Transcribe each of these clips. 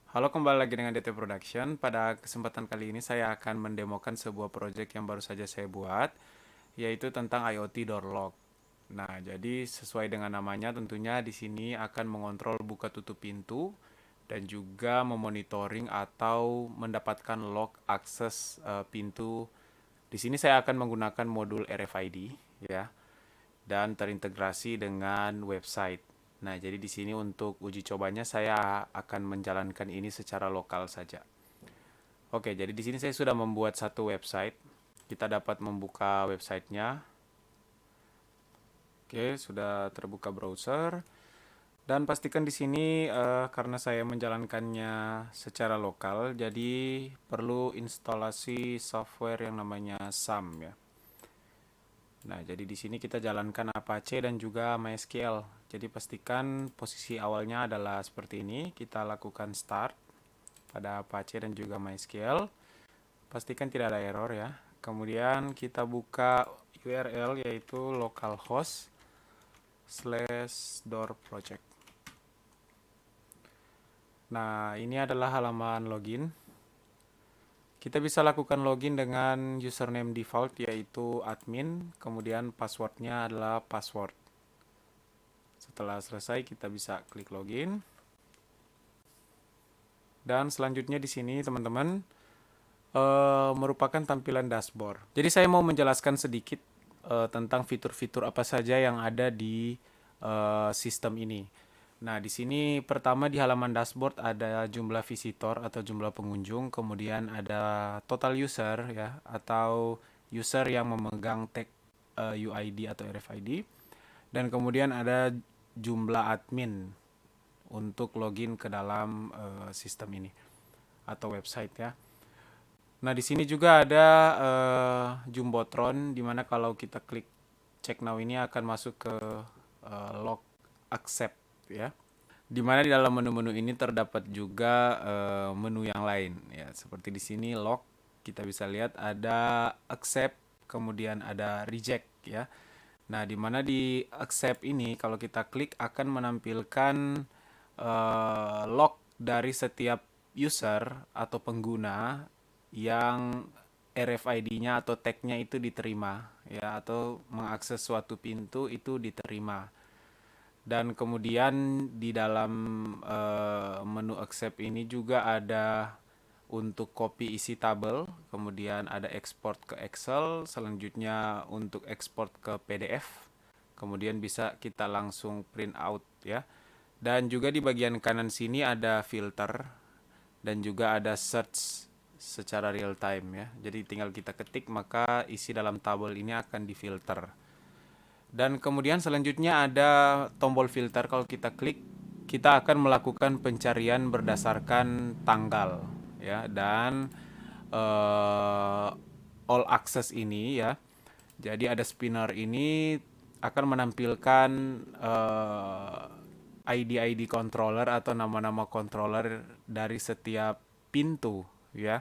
Halo, kembali lagi dengan DT Production. Pada kesempatan kali ini saya akan mendemokan sebuah project yang baru saja saya buat, yaitu tentang IoT Door Lock. Nah, jadi sesuai dengan namanya tentunya di sini akan mengontrol buka tutup pintu dan juga memonitoring atau mendapatkan lock akses pintu. Di sini saya akan menggunakan modul RFID ya dan terintegrasi dengan website. Nah, jadi di sini untuk uji cobanya saya akan menjalankan ini secara lokal saja. Oke, jadi di sini saya sudah membuat satu website. Kita dapat membuka websitenya. Oke, sudah terbuka browser. Dan pastikan di sini karena saya menjalankannya secara lokal, jadi perlu instalasi software yang namanya SAM ya. Nah, jadi di sini kita jalankan Apache dan juga MySQL. Jadi pastikan posisi awalnya adalah seperti ini. Kita lakukan start pada Apache dan juga MySQL. Pastikan tidak ada error ya. Kemudian kita buka URL yaitu localhost slash door project. Nah, ini adalah halaman login. Kita bisa lakukan login dengan username default yaitu admin, kemudian passwordnya adalah password. Setelah selesai kita bisa klik login. Dan selanjutnya di sini teman-teman merupakan tampilan dashboard. Jadi saya mau menjelaskan sedikit tentang fitur-fitur apa saja yang ada di sistem ini. Nah, di sini pertama di halaman dashboard ada jumlah visitor atau jumlah pengunjung, kemudian ada total user ya atau user yang memegang tag UID atau RFID, dan kemudian ada jumlah admin untuk login ke dalam sistem ini atau website ya. Nah, di sini juga ada Jumbotron di mana kalau kita klik check now ini akan masuk ke log accept ya. Di mana di dalam menu-menu ini terdapat juga menu yang lain ya. Seperti di sini log kita bisa lihat ada accept, kemudian ada reject ya. Nah, di mana di accept ini kalau kita klik akan menampilkan log dari setiap user atau pengguna yang RFID-nya atau tag-nya itu diterima ya atau mengakses suatu pintu itu diterima. Dan kemudian di dalam menu accept ini juga ada untuk copy isi tabel, kemudian ada export ke Excel, selanjutnya untuk export ke PDF, kemudian bisa kita langsung print out ya. Dan juga di bagian kanan sini ada filter dan juga ada search secara real time ya. Jadi tinggal kita ketik maka isi dalam tabel ini akan difilter. Dan kemudian selanjutnya ada tombol filter. Kalau kita klik, kita akan melakukan pencarian berdasarkan tanggal ya. Dan all access ini ya. Jadi ada spinner ini akan menampilkan ID-ID controller atau nama-nama controller dari setiap pintu ya.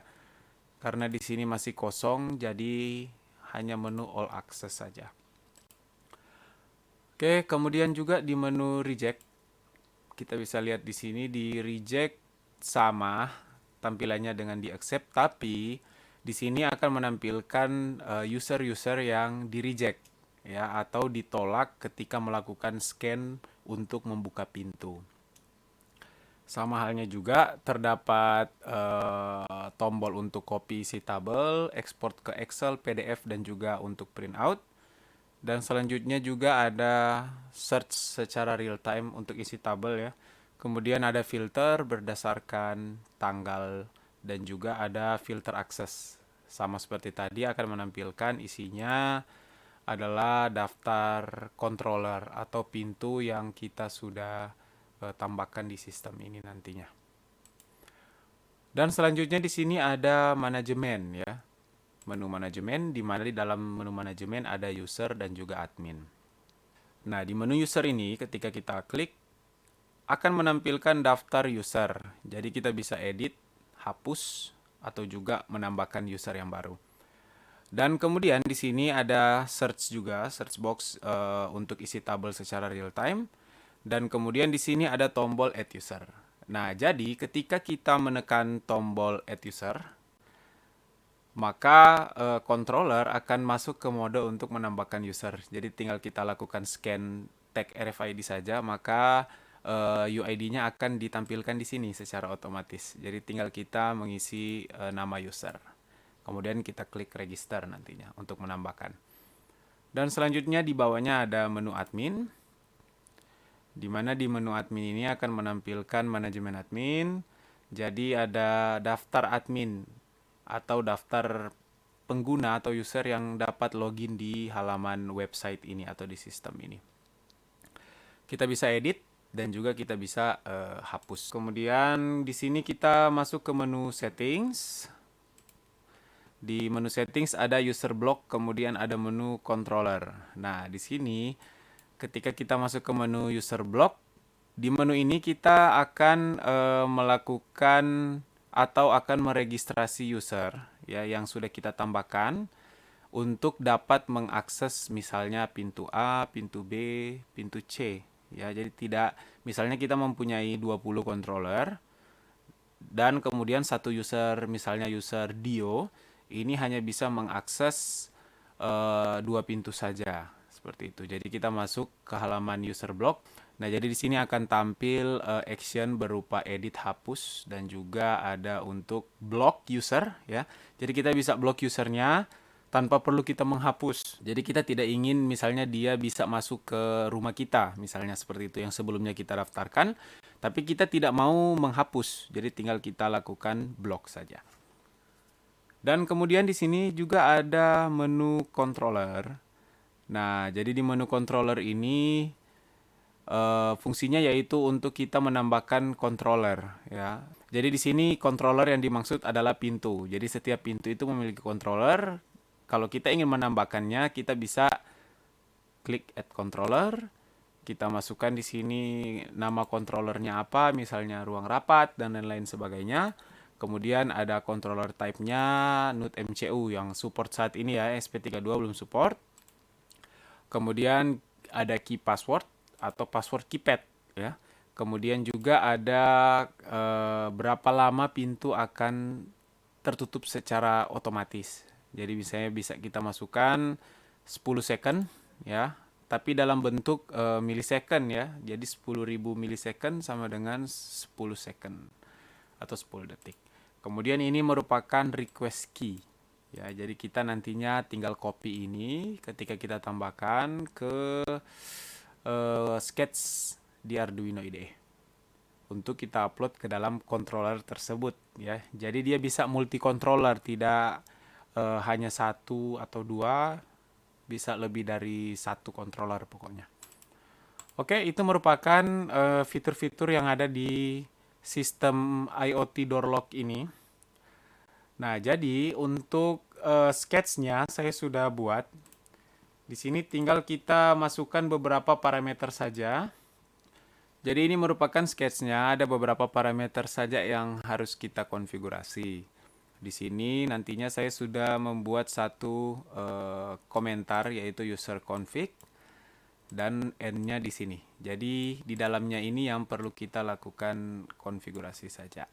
Karena di sini masih kosong, jadi hanya menu all access saja. Oke, kemudian juga di menu reject, kita bisa lihat di sini di reject sama tampilannya dengan di accept, tapi di sini akan menampilkan user-user yang di reject ya atau ditolak ketika melakukan scan untuk membuka pintu. Sama halnya juga terdapat tombol untuk copy isi tabel, export ke Excel, PDF dan juga untuk print out. Dan selanjutnya juga ada search secara real time untuk isi tabel ya. Kemudian ada filter berdasarkan tanggal dan juga ada filter akses. Sama seperti tadi akan menampilkan isinya adalah daftar controller atau pintu yang kita sudah tambahkan di sistem ini nantinya. Dan selanjutnya di sini ada manajemen ya. Menu manajemen di mana di dalam menu manajemen ada user dan juga admin. Nah, di menu user ini ketika kita klik akan menampilkan daftar user. Jadi kita bisa edit, hapus atau juga menambahkan user yang baru. Dan kemudian di sini ada search juga, search box untuk isi tabel secara real time. Dan kemudian di sini ada tombol add user. Nah, jadi ketika kita menekan tombol add user, maka controller akan masuk ke mode untuk menambahkan user. Jadi tinggal kita lakukan scan tag RFID saja, maka UID-nya akan ditampilkan di sini secara otomatis. Jadi tinggal kita mengisi nama user. Kemudian kita klik register nantinya untuk menambahkan. Dan selanjutnya di bawahnya ada menu admin, di mana di menu admin ini akan menampilkan manajemen admin. Jadi ada daftar admin atau daftar pengguna atau user yang dapat login di halaman website ini atau di sistem ini. Kita bisa edit dan juga kita bisa hapus. Kemudian di sini kita masuk ke menu settings. Di menu settings ada user block, kemudian ada menu controller. Nah, di sini ketika kita masuk ke menu user block, di menu ini kita akan melakukan atau akan meregistrasi user ya yang sudah kita tambahkan untuk dapat mengakses misalnya pintu A, pintu B, pintu C ya. Jadi tidak, misalnya kita mempunyai 20 controller dan kemudian satu user, misalnya user Dio, ini hanya bisa mengakses 2 pintu saja seperti itu. Jadi kita masuk ke halaman user block. Nah, jadi di sini akan tampil action berupa edit, hapus, dan juga ada untuk block user ya. Jadi kita bisa block usernya tanpa perlu kita menghapus. Jadi kita tidak ingin misalnya dia bisa masuk ke rumah kita, misalnya seperti itu yang sebelumnya kita daftarkan, tapi kita tidak mau menghapus. Jadi tinggal kita lakukan block saja. Dan kemudian di sini juga ada menu controller. Nah, jadi di menu controller ini fungsinya yaitu untuk kita menambahkan controller ya. Jadi di sini controller yang dimaksud adalah pintu. Jadi setiap pintu itu memiliki controller. Kalau kita ingin menambahkannya, kita bisa klik add controller. Kita masukkan di sini nama controllernya apa, misalnya ruang rapat dan lain-lain sebagainya. Kemudian ada controller type-nya NUT MCU yang support saat ini ya, SP32 belum support. Kemudian ada key password atau password keypad ya. Kemudian juga ada berapa lama pintu akan tertutup secara otomatis. Jadi misalnya bisa kita masukkan 10 second ya, tapi dalam bentuk millisecond ya. Jadi 10.000 millisecond sama dengan 10 second atau 10 detik. Kemudian ini merupakan request key. Ya, jadi kita nantinya tinggal copy ini ketika kita tambahkan ke sketch di Arduino IDE untuk kita upload ke dalam controller tersebut ya. Jadi dia bisa multi controller, tidak hanya satu atau dua, bisa lebih dari satu controller pokoknya. Oke, itu merupakan fitur-fitur yang ada di sistem IoT door lock ini. Nah, jadi untuk sketch-nya saya sudah buat. Di sini tinggal kita masukkan beberapa parameter saja. Jadi ini merupakan sketch-nya, ada beberapa parameter saja yang harus kita konfigurasi. Di sini nantinya saya sudah membuat satu komentar yaitu user config dan n-nya di sini. Jadi di dalamnya ini yang perlu kita lakukan konfigurasi saja.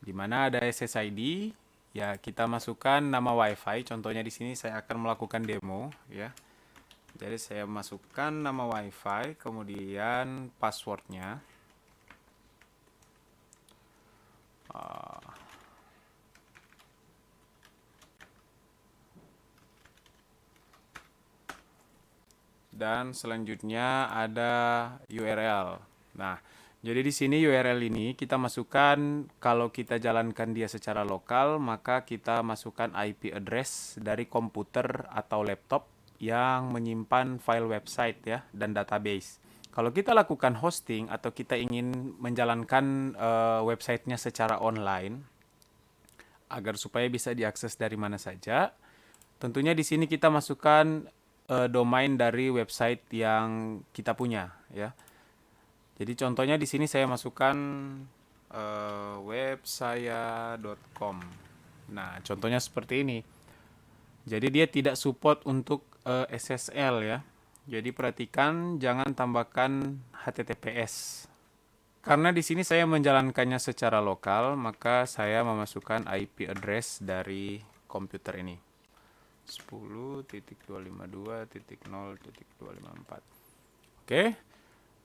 Di mana ada SSID, ya kita masukkan nama WiFi. Contohnya di sini saya akan melakukan demo ya. Jadi saya masukkan nama WiFi, kemudian passwordnya. Dan selanjutnya ada URL. Nah, jadi di sini URL ini kita masukkan, kalau kita jalankan dia secara lokal, maka kita masukkan IP address dari komputer atau laptop yang menyimpan file website ya dan database. Kalau kita lakukan hosting atau kita ingin menjalankan websitenya secara online agar supaya bisa diakses dari mana saja, tentunya di sini kita masukkan domain dari website yang kita punya ya. Jadi contohnya di sini saya masukkan websaya.com. Nah, contohnya seperti ini. Jadi dia tidak support untuk SSL ya. Jadi perhatikan jangan tambahkan HTTPS. Karena di sini saya menjalankannya secara lokal, maka saya memasukkan IP address dari komputer ini. 10.252.0.254. Oke.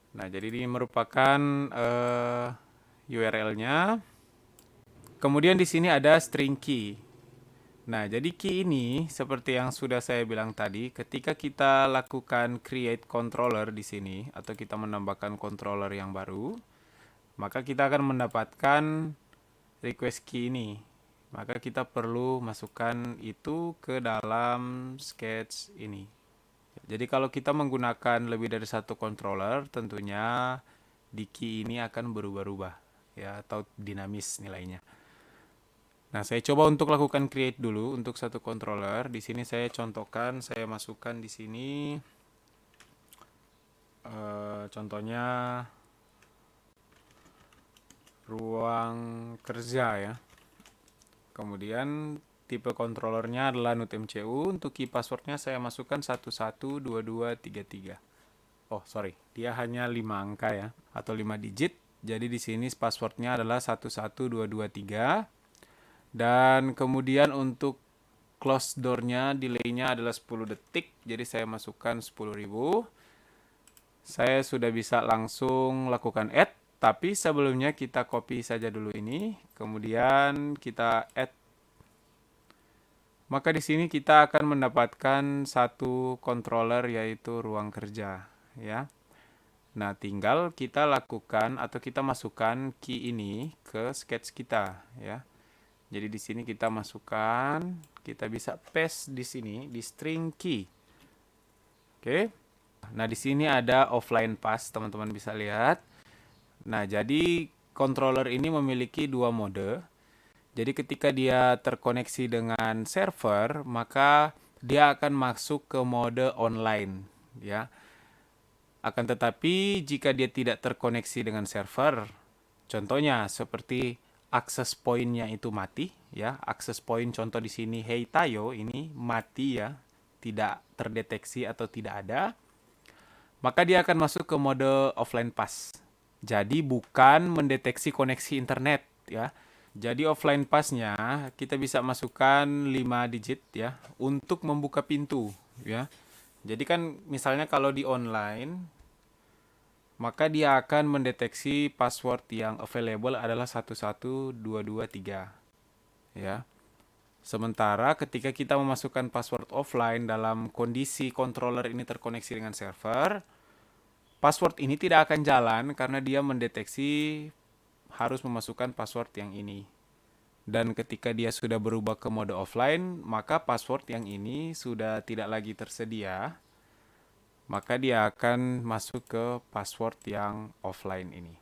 Nah, jadi ini merupakan URL-nya. Kemudian di sini ada string key. Nah, jadi key ini seperti yang sudah saya bilang tadi, ketika kita lakukan create controller di sini atau kita menambahkan controller yang baru, maka kita akan mendapatkan request key ini. Maka kita perlu masukkan itu ke dalam sketch ini. Jadi kalau kita menggunakan lebih dari satu controller, tentunya di key ini akan berubah-ubah ya, atau dinamis nilainya. Nah, saya coba untuk lakukan create dulu untuk satu controller. Di sini saya contohkan, saya masukkan di sini contohnya ruang kerja ya. Kemudian tipe controllernya adalah NUT-MCU. Untuk key passwordnya saya masukkan 112233. Oh, sorry, dia hanya 5 angka ya, atau 5 digit. Jadi di sini passwordnya adalah 11223. Dan kemudian untuk close door-nya, delay-nya adalah 10 detik. Jadi saya masukkan 10.000. Saya sudah bisa langsung lakukan add. Tapi sebelumnya kita copy saja dulu ini. Kemudian kita add. Maka di sini kita akan mendapatkan satu controller yaitu ruang kerja ya. Nah, tinggal kita lakukan atau kita masukkan key ini ke sketch kita ya. Jadi di sini kita masukkan, kita bisa paste di sini di string key. Oke. Nah, di sini ada offline pass, teman-teman bisa lihat. Nah, jadi controller ini memiliki dua mode. Jadi ketika dia terkoneksi dengan server, maka dia akan masuk ke mode online ya. Akan tetapi jika dia tidak terkoneksi dengan server, contohnya seperti access point-nya itu mati ya. Access point contoh di sini Hey Tayo ini mati ya, tidak terdeteksi atau tidak ada. Maka dia akan masuk ke mode offline pass. Jadi bukan mendeteksi koneksi internet ya. Jadi offline pass-nya kita bisa masukkan 5 digit ya untuk membuka pintu ya. Jadi kan misalnya kalau di online, maka dia akan mendeteksi password yang available adalah 11223 ya. Sementara ketika kita memasukkan password offline dalam kondisi controller ini terkoneksi dengan server, password ini tidak akan jalan karena dia mendeteksi harus memasukkan password yang ini. Dan ketika dia sudah berubah ke mode offline, maka password yang ini sudah tidak lagi tersedia. Maka dia akan masuk ke password yang offline ini.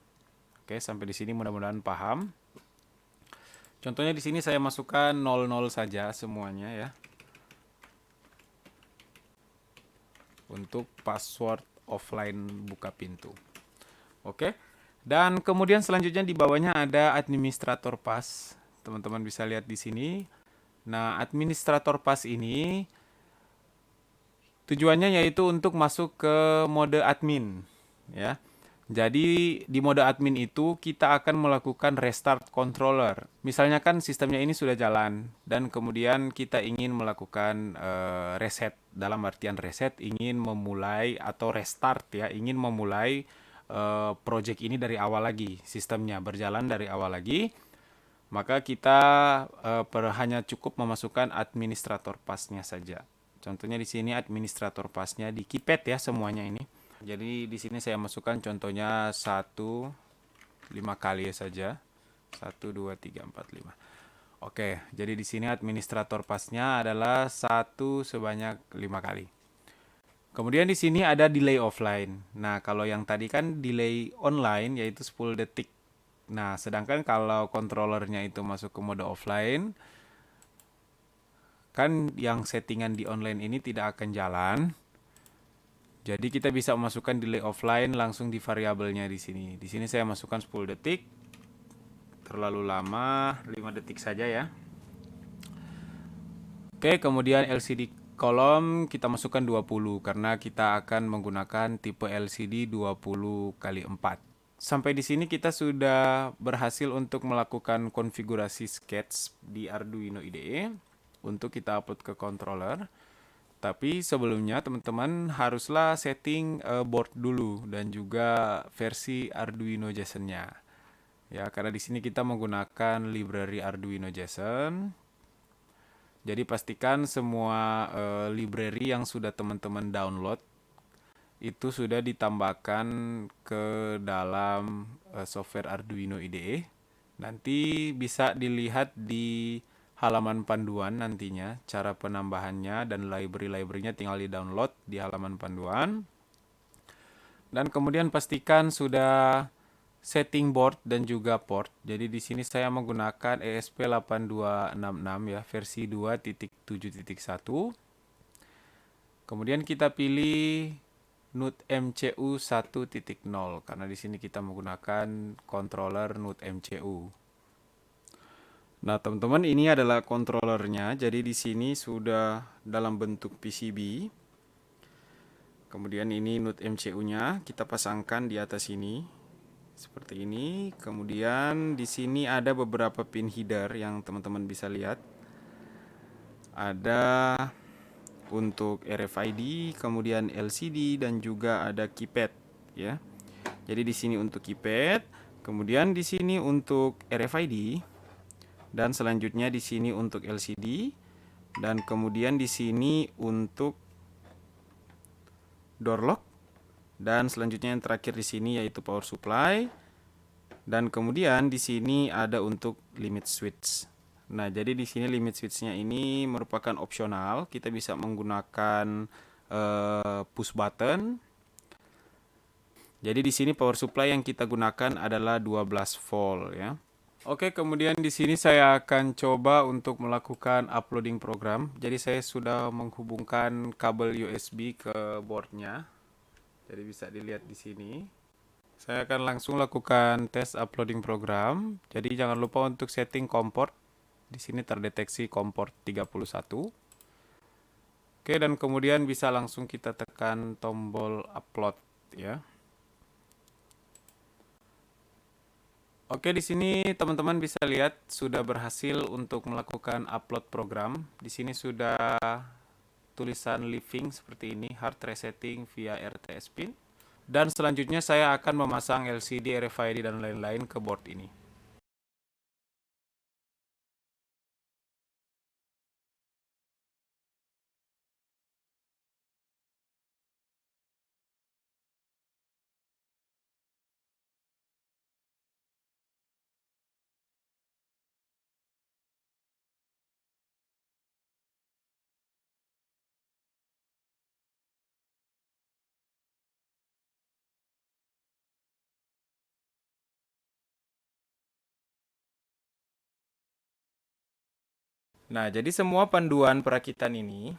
Oke, sampai di sini mudah-mudahan paham. Contohnya di sini saya masukkan 00 saja semuanya ya. Untuk password offline buka pintu. Oke. Dan kemudian selanjutnya di bawahnya ada administrator pass. Teman-teman bisa lihat di sini. Nah, administrator pass ini tujuannya yaitu untuk masuk ke mode admin ya. Jadi di mode admin itu kita akan melakukan restart controller. Misalnya kan sistemnya ini sudah jalan dan kemudian kita ingin melakukan reset. Dalam artian reset ingin memulai atau restart ya, ingin memulai project ini dari awal lagi, sistemnya berjalan dari awal lagi. Maka kita hanya cukup memasukkan administrator pass-nya saja. Contohnya di sini administrator pass-nya di keypad ya semuanya ini. Jadi di sini saya masukkan contohnya 5 kali saja. 1 2 3 4 5. Oke, jadi di sini administrator pass-nya adalah 1 sebanyak 5 kali. Kemudian di sini ada delay offline. Nah, kalau yang tadi kan delay online yaitu 10 detik. Nah, sedangkan kalau controllernya itu masuk ke mode offline, kan yang settingan di online ini tidak akan jalan. Jadi kita bisa masukkan delay offline langsung di variabelnya di sini. Di sini saya masukkan 10 detik. Terlalu lama, 5 detik saja ya. Oke, kemudian LCD kolom kita masukkan 20 karena kita akan menggunakan tipe LCD 20 kali 4. Sampai di sini kita sudah berhasil untuk melakukan konfigurasi sketch di Arduino IDE untuk kita upload ke controller. Tapi sebelumnya teman-teman haruslah setting board dulu dan juga versi Arduino JSON-nya. Ya, karena di sini kita menggunakan library Arduino JSON. Jadi pastikan semua library yang sudah teman-teman download itu sudah ditambahkan ke dalam software Arduino IDE. Nanti bisa dilihat di halaman panduan nantinya cara penambahannya, dan library-library-nya tinggal di-download di halaman panduan. Dan kemudian pastikan sudah setting board dan juga port. Jadi di sini saya menggunakan ESP8266 ya, versi 2.7.1. Kemudian kita pilih NUT MCU 1.0 karena di sini kita menggunakan controller NUT MCU. Nah, teman-teman, ini adalah controllernya. Jadi di sini sudah dalam bentuk PCB. Kemudian ini NUT MCU-nya kita pasangkan di atas ini seperti ini. Kemudian di sini ada beberapa pin header yang teman-teman bisa lihat. Ada untuk RFID, kemudian LCD, dan juga ada keypad ya. Jadi di sini untuk keypad, kemudian di sini untuk RFID, dan selanjutnya di sini untuk LCD, dan kemudian di sini untuk door lock, dan selanjutnya yang terakhir di sini yaitu power supply, dan kemudian di sini ada untuk limit switch. Nah, jadi di sini limit switch-nya ini merupakan opsional. Kita bisa menggunakan push button. Jadi di sini power supply yang kita gunakan adalah 12 volt ya. Oke, kemudian di sini saya akan coba untuk melakukan uploading program. Jadi saya sudah menghubungkan kabel USB ke boardnya. Jadi bisa dilihat di sini. Saya akan langsung lakukan tes uploading program. Jadi jangan lupa untuk setting COM port. Di sini terdeteksi COM port 31. Oke, dan kemudian bisa langsung kita tekan tombol upload ya. Oke, di sini teman-teman bisa lihat sudah berhasil untuk melakukan upload program. Di sini sudah tulisan living seperti ini, hard resetting via RTS pin. Dan selanjutnya saya akan memasang LCD, RFID, dan lain-lain ke board ini. Nah, jadi semua panduan perakitan ini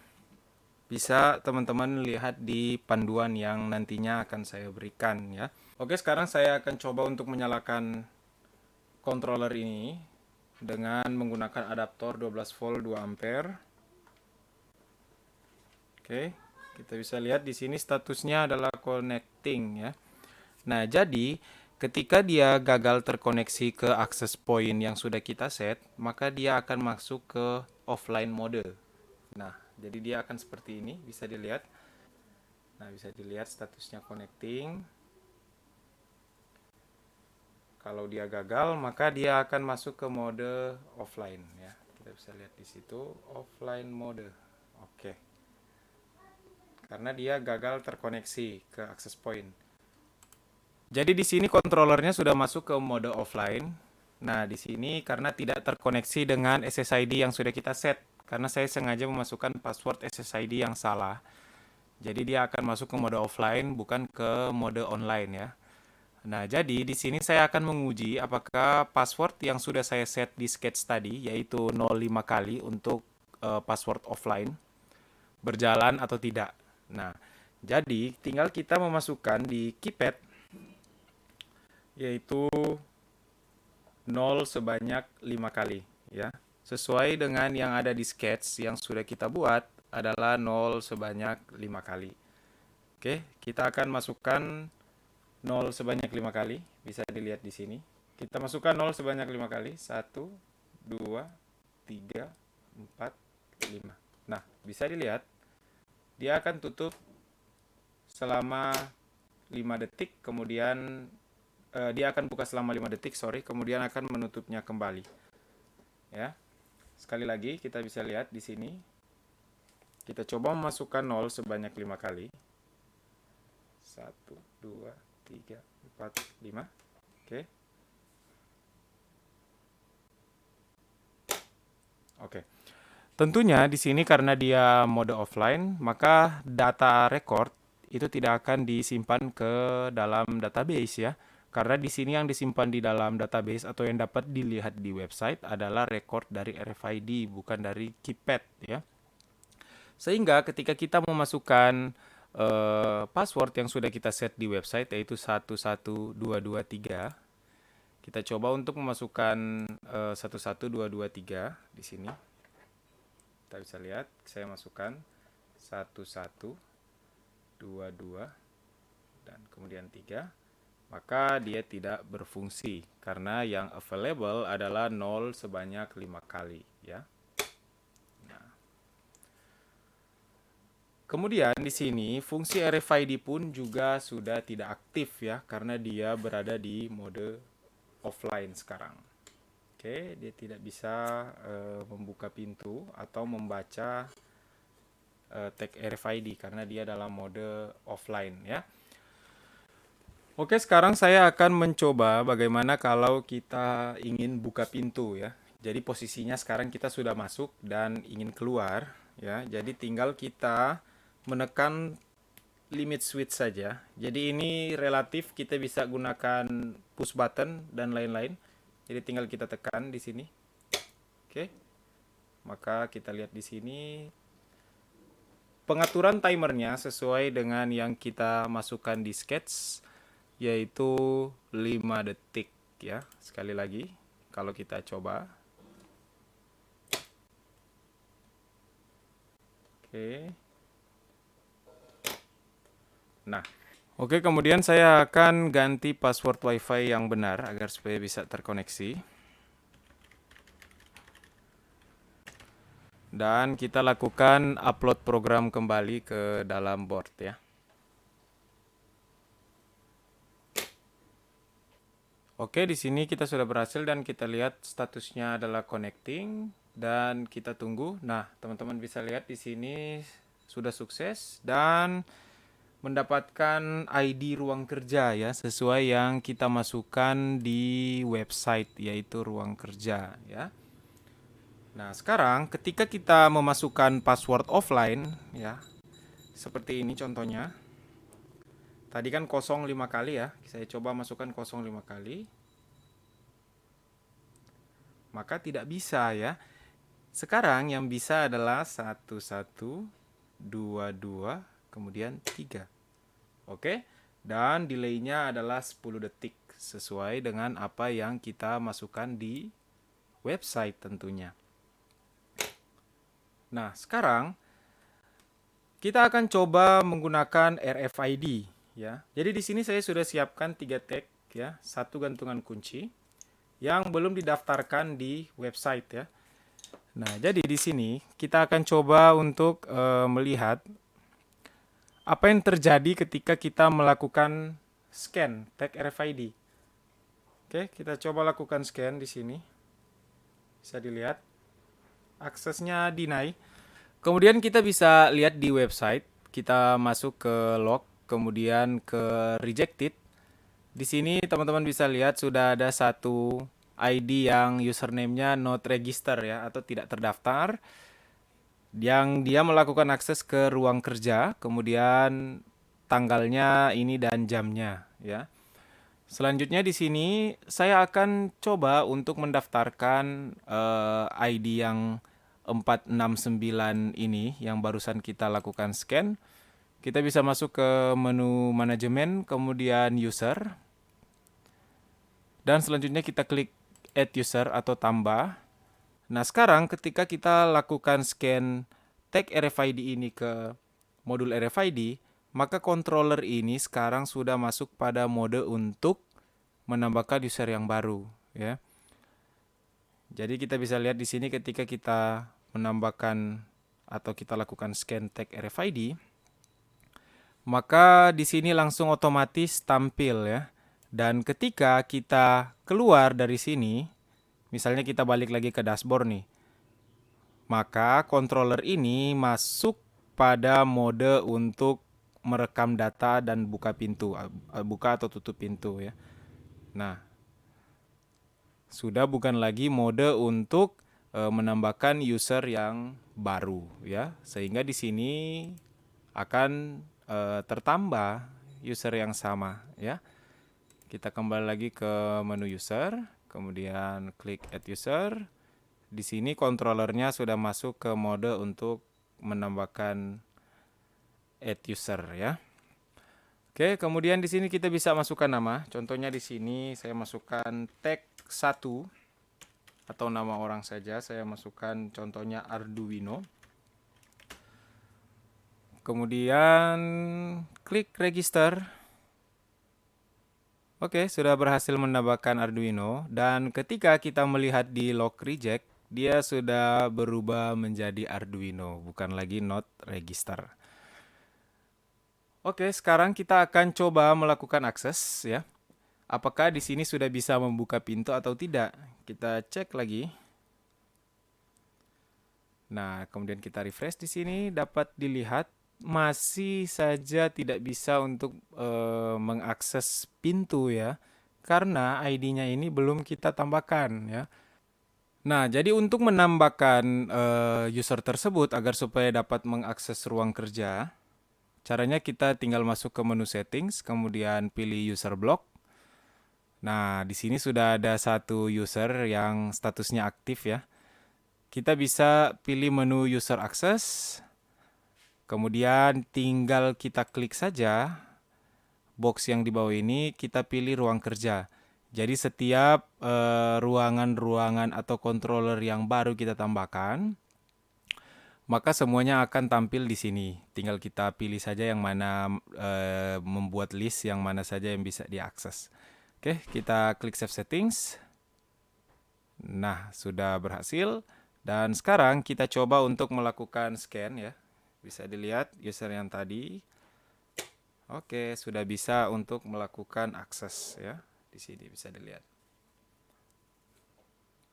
bisa teman-teman lihat di panduan yang nantinya akan saya berikan ya. Oke, sekarang saya akan coba untuk menyalakan controller ini dengan menggunakan adaptor 12 volt 2 ampere. Oke, kita bisa lihat di sini statusnya adalah connecting ya. Nah, jadi ketika dia gagal terkoneksi ke access point yang sudah kita set, maka dia akan masuk ke offline mode. Nah, jadi dia akan seperti ini, bisa dilihat. Nah, bisa dilihat statusnya connecting. Kalau dia gagal, maka dia akan masuk ke mode offline ya. Kita bisa lihat di situ offline mode. Oke. Karena dia gagal terkoneksi ke access point. Jadi di sini controllernya sudah masuk ke mode offline. Nah, di sini karena tidak terkoneksi dengan SSID yang sudah kita set, karena saya sengaja memasukkan password SSID yang salah. Jadi dia akan masuk ke mode offline, bukan ke mode online ya. Nah, jadi di sini saya akan menguji apakah password yang sudah saya set di sketch tadi, yaitu 05 kali untuk password offline, berjalan atau tidak. Nah, jadi tinggal kita memasukkan di keypad, yaitu 0 sebanyak 5 kali ya. Sesuai dengan yang ada di sketch yang sudah kita buat adalah 0 sebanyak 5 kali. Oke, kita akan masukkan 0 sebanyak 5 kali, bisa dilihat di sini. Kita masukkan 0 sebanyak 5 kali, 1, 2, 3, 4, 5. Nah, bisa dilihat, dia akan tutup selama 5 detik, kemudian dia akan buka selama 5 detik, kemudian akan menutupnya kembali. Ya. Sekali lagi, kita bisa lihat di sini. Kita coba memasukkan 0 sebanyak 5 kali. 1, 2, 3, 4, 5. Oke. Oke. Tentunya di sini karena dia mode offline, maka data record itu tidak akan disimpan ke dalam database ya. Karena di sini yang disimpan di dalam database atau yang dapat dilihat di website adalah record dari RFID, bukan dari keypad ya. Sehingga ketika kita memasukkan password yang sudah kita set di website yaitu 11223, kita coba untuk memasukkan 11223 di sini. Kita bisa lihat, saya masukkan 1122 dan kemudian 3, maka dia tidak berfungsi karena yang available adalah 0 sebanyak 5 kali ya. Nah. Kemudian di sini fungsi RFID pun juga sudah tidak aktif ya karena dia berada di mode offline sekarang. Oke, dia tidak bisa membuka pintu atau membaca tag RFID karena dia dalam mode offline ya. Oke, sekarang saya akan mencoba bagaimana kalau kita ingin buka pintu ya. Jadi posisinya sekarang kita sudah masuk dan ingin keluar ya. Jadi tinggal kita menekan limit switch saja. Jadi ini relatif, kita bisa gunakan push button dan lain-lain. Jadi tinggal kita tekan di sini. Oke. Maka kita lihat di sini pengaturan timernya sesuai dengan yang kita masukkan di sketch, yaitu 5 detik ya. Sekali lagi, kalau kita coba. Oke. Nah, oke, kemudian saya akan ganti password WiFi yang benar agar supaya bisa terkoneksi. Dan kita lakukan upload program kembali ke dalam board ya. Oke, di sini kita sudah berhasil dan kita lihat statusnya adalah connecting dan kita tunggu. Nah, teman-teman bisa lihat di sini sudah sukses dan mendapatkan ID ruang kerja ya, sesuai yang kita masukkan di website yaitu ruang kerja ya. Nah, sekarang ketika kita memasukkan password offline ya, seperti ini contohnya. Tadi kan 05 kali ya, saya coba masukkan 05 kali. Maka tidak bisa ya. Sekarang yang bisa adalah 1122 kemudian 3. Oke? Dan delaynya adalah 10 detik sesuai dengan apa yang kita masukkan di website tentunya. Nah, sekarang kita akan coba menggunakan RFID ya. Jadi di sini saya sudah siapkan 3 tag ya, 1 gantungan kunci yang belum didaftarkan di website ya. Nah, jadi di sini kita akan coba untuk melihat apa yang terjadi ketika kita melakukan scan tag RFID. Oke, kita coba lakukan scan di sini. Bisa dilihat aksesnya deny. Kemudian kita bisa lihat di website, kita masuk ke log, kemudian ke rejected. Di sini teman-teman bisa lihat sudah ada satu ID yang username-nya not register ya, atau tidak terdaftar, yang dia melakukan akses ke ruang kerja, kemudian tanggalnya ini dan jamnya ya. Selanjutnya di sini saya akan coba untuk mendaftarkan ID yang 469 ini yang barusan kita lakukan scan. Kita bisa masuk ke menu manajemen, kemudian user. Dan selanjutnya kita klik add user atau tambah. Nah, sekarang ketika kita lakukan scan tag RFID ini ke modul RFID, maka controller ini sekarang sudah masuk pada mode untuk menambahkan user yang baru, ya. Jadi kita bisa lihat di sini ketika kita menambahkan atau kita lakukan scan tag RFID, maka di sini langsung otomatis tampil, ya. Dan ketika kita keluar dari sini, misalnya kita balik lagi ke dashboard nih, maka controller ini masuk pada mode untuk merekam data dan buka pintu, buka atau tutup pintu, ya. Nah, sudah bukan lagi mode untuk menambahkan user yang baru, ya. Sehingga di sini akan tertambah user yang sama, ya. Kita kembali lagi ke menu user, kemudian klik add user. Di sini controllernya sudah masuk ke mode untuk menambahkan add user, ya. Oke, kemudian di sini kita bisa masukkan nama. Contohnya di sini saya masukkan tag 1 atau nama orang saja. Saya masukkan contohnya Arduino. Kemudian klik register. Oke, sudah berhasil menambahkan Arduino, dan ketika kita melihat di log reject, dia sudah berubah menjadi Arduino, bukan lagi not register. Oke, sekarang kita akan coba melakukan akses, ya. Apakah di sini sudah bisa membuka pintu atau tidak? Kita cek lagi. Nah, kemudian kita refresh di sini, dapat dilihat masih saja tidak bisa untuk mengakses pintu, ya. Karena ID-nya ini belum kita tambahkan, ya. Nah, jadi untuk menambahkan user tersebut agar supaya dapat mengakses ruang kerja, caranya kita tinggal masuk ke menu settings, kemudian pilih user block. Nah, di sini sudah ada satu user yang statusnya aktif, ya. Kita bisa pilih menu user access, kemudian tinggal kita klik saja box yang di bawah ini, kita pilih ruang kerja. Jadi setiap ruangan-ruangan atau controller yang baru kita tambahkan, maka semuanya akan tampil di sini. Tinggal kita pilih saja yang mana, membuat list yang mana saja yang bisa diakses. Oke, kita klik Save Settings. Nah, sudah berhasil. Dan sekarang kita coba untuk melakukan scan, ya. Bisa dilihat user yang tadi. Oke, sudah bisa untuk melakukan akses, ya. Di sini bisa dilihat.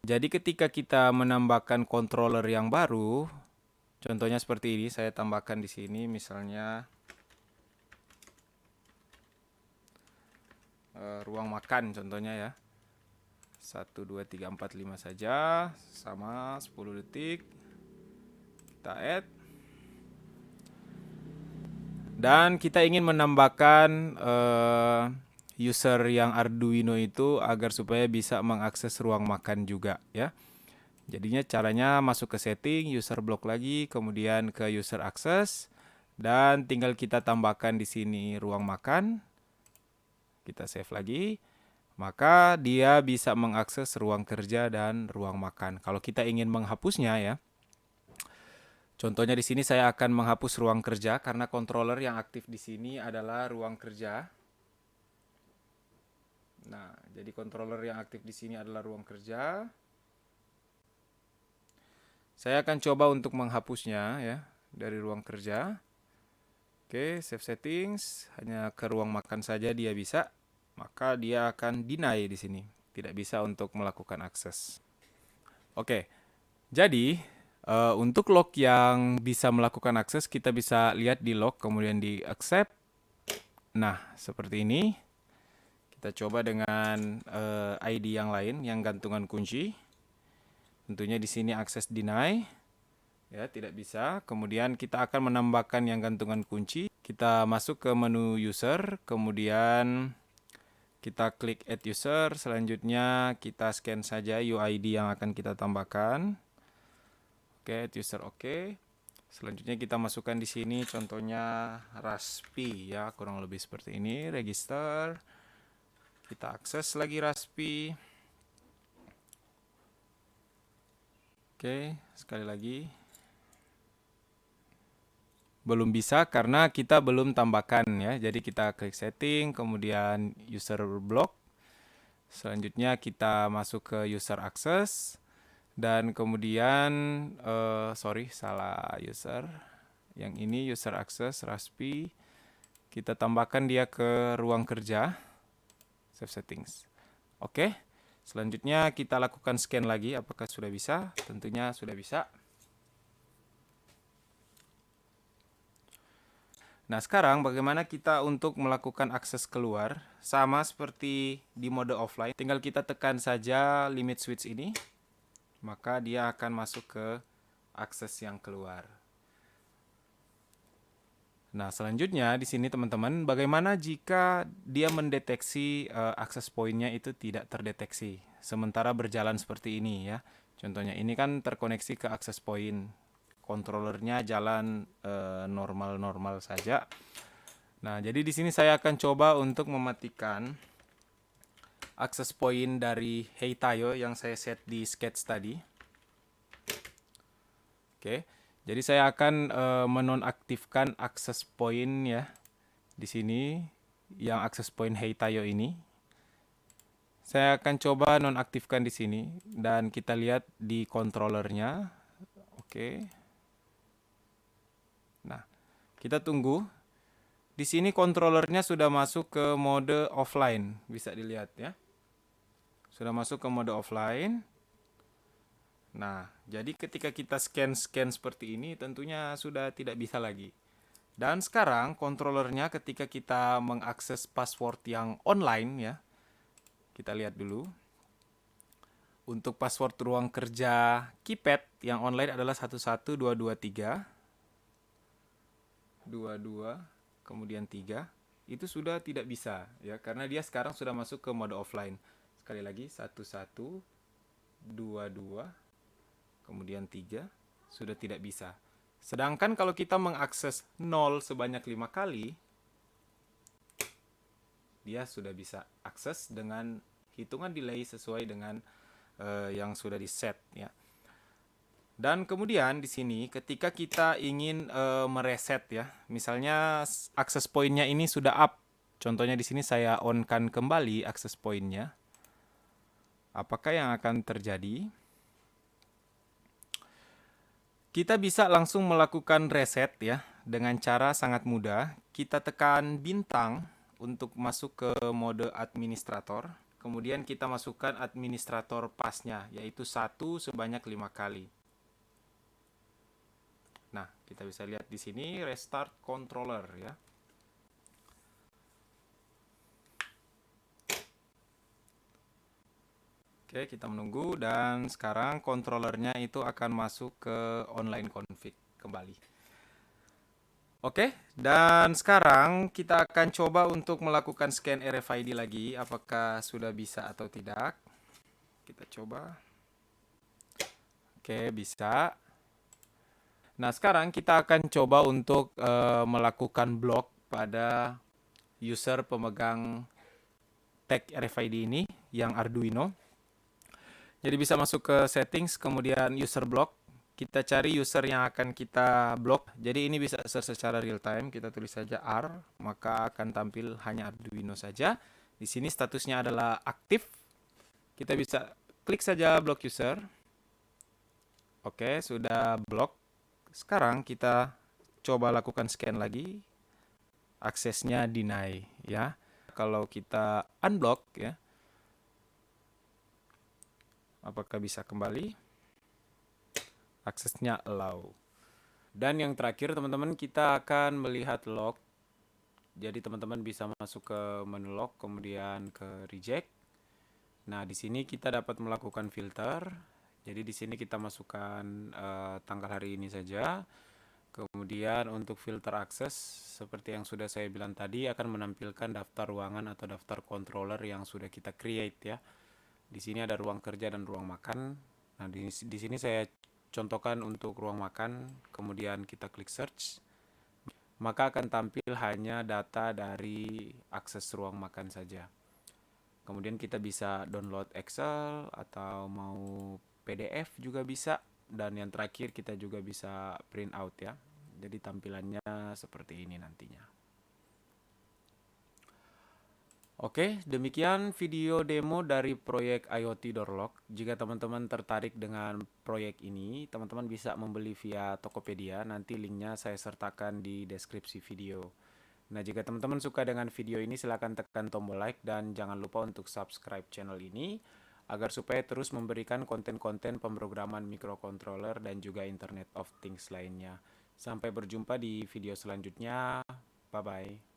Jadi ketika kita menambahkan controller yang baru, contohnya seperti ini, saya tambahkan di sini misalnya ruang makan contohnya, ya. 1, 2, 3, 4, 5 saja, sama 10 detik. Kita add. Dan kita ingin menambahkan user yang Arduino itu agar supaya bisa mengakses ruang makan juga, ya. Jadinya caranya masuk ke setting, user block lagi, kemudian ke user access, dan tinggal kita tambahkan di sini ruang makan. Kita save lagi. Maka dia bisa mengakses ruang kerja dan ruang makan. Kalau kita ingin menghapusnya, ya. Contohnya di sini saya akan menghapus ruang kerja karena controller yang aktif di sini adalah ruang kerja. Nah, jadi controller yang aktif di sini adalah ruang kerja. Saya akan coba untuk menghapusnya, ya, dari ruang kerja. Oke, save settings, hanya ke ruang makan saja dia bisa. Maka dia akan deny di sini, tidak bisa untuk melakukan akses. Oke, jadi untuk log yang bisa melakukan akses, kita bisa lihat di log, kemudian di accept. Nah, seperti ini. Kita coba dengan ID yang lain, yang gantungan kunci. Tentunya di sini akses deny, ya, tidak bisa. Kemudian kita akan menambahkan yang gantungan kunci. Kita masuk ke menu user, kemudian kita klik add user. Selanjutnya kita scan saja UID yang akan kita tambahkan. Oke, add user oke. Selanjutnya kita masukkan di sini contohnya Raspi, ya, kurang lebih seperti ini. Register. Kita akses lagi Raspi. Oke, sekali lagi. belum bisa karena kita belum tambahkan ya. Jadi kita klik setting, kemudian user block. Selanjutnya kita masuk ke user access dan kemudian sorry salah user. Yang ini user access Raspi. Kita tambahkan dia ke ruang kerja. Save settings. Oke. Selanjutnya kita lakukan scan lagi apakah sudah bisa? Tentunya sudah bisa. Nah, sekarang bagaimana kita untuk melakukan akses keluar? Sama seperti di mode offline, tinggal kita tekan saja limit switch ini, maka dia akan masuk ke akses yang keluar. Nah, selanjutnya di sini teman-teman, bagaimana jika dia mendeteksi akses poinnya itu tidak terdeteksi, sementara berjalan seperti ini ya. Contohnya ini kan terkoneksi ke akses point, controllernya jalan normal-normal saja. Nah, jadi di sini saya akan coba untuk mematikan akses point dari Heitayo yang saya set di sketch tadi. Oke, jadi saya akan menonaktifkan akses point ya di sini yang akses point Heitayo ini. Saya akan coba nonaktifkan di sini dan kita lihat di controllernya. Oke. Nah, kita tunggu. Di sini controllernya sudah masuk ke mode offline, bisa dilihat ya. Sudah masuk ke mode offline. Nah, jadi ketika kita scan-scan seperti ini tentunya sudah tidak bisa lagi. Dan sekarang controllernya ketika kita mengakses password yang online ya. Kita lihat dulu. Untuk password ruang kerja keypad yang online adalah 11223 22 kemudian 3, itu sudah tidak bisa ya karena dia sekarang sudah masuk ke mode offline. Sekali lagi 1122 kemudian 3 sudah tidak bisa. Sedangkan kalau kita mengakses 0 sebanyak 5 kali, dia sudah bisa akses dengan hitungan delay sesuai dengan yang sudah di set ya. Dan kemudian di sini ketika kita ingin mereset ya, misalnya akses pointnya ini sudah up. Contohnya di sini saya on-kan kembali akses pointnya. Apakah yang akan terjadi? Kita bisa langsung melakukan reset ya dengan cara sangat mudah. Kita tekan bintang untuk masuk ke mode administrator. Kemudian kita masukkan administrator pasnya yaitu 1 sebanyak 5 kali. Nah, kita bisa lihat di sini restart controller ya. Oke, kita menunggu dan sekarang controllernya itu akan masuk ke online config kembali. Oke, dan sekarang kita akan coba untuk melakukan scan RFID lagi, apakah sudah bisa atau tidak. Kita coba. Oke, bisa. Nah, sekarang kita akan coba untuk melakukan block pada user pemegang tag RFID ini yang Arduino. Jadi bisa masuk ke settings, kemudian user block. Kita cari user yang akan kita block. Jadi ini bisa secara real time. Kita tulis saja R, maka akan tampil hanya Arduino saja. Di sini statusnya adalah aktif. Kita bisa klik saja block user. Oke, sudah block. Sekarang kita coba lakukan scan lagi. Aksesnya deny ya. Kalau kita unblock ya, apakah bisa kembali? Aksesnya allow. Dan yang terakhir teman-teman, kita akan melihat log. Jadi teman-teman bisa masuk ke menu log, kemudian ke reject. Nah, di sini kita dapat melakukan filter. Jadi di sini kita masukkan tanggal hari ini saja. Kemudian untuk filter akses, seperti yang sudah saya bilang tadi, akan menampilkan daftar ruangan atau daftar controller yang sudah kita create ya. Di sini ada ruang kerja dan ruang makan. Nah, di sini saya contohkan untuk ruang makan, kemudian kita klik search. Maka akan tampil hanya data dari akses ruang makan saja. Kemudian kita bisa download Excel atau mau PDF juga bisa. Dan yang terakhir kita juga bisa print out ya. Jadi tampilannya seperti ini nantinya. Oke, demikian video demo dari proyek IoT Doorlock. Jika teman-teman tertarik dengan proyek ini, teman-teman bisa membeli via Tokopedia. Nanti linknya saya sertakan di deskripsi video. Nah, jika teman-teman suka dengan video ini, silahkan tekan tombol like dan jangan lupa untuk subscribe channel ini agar supaya terus memberikan konten-konten pemrograman microcontroller dan juga Internet of Things lainnya. Sampai berjumpa di video selanjutnya. Bye-bye.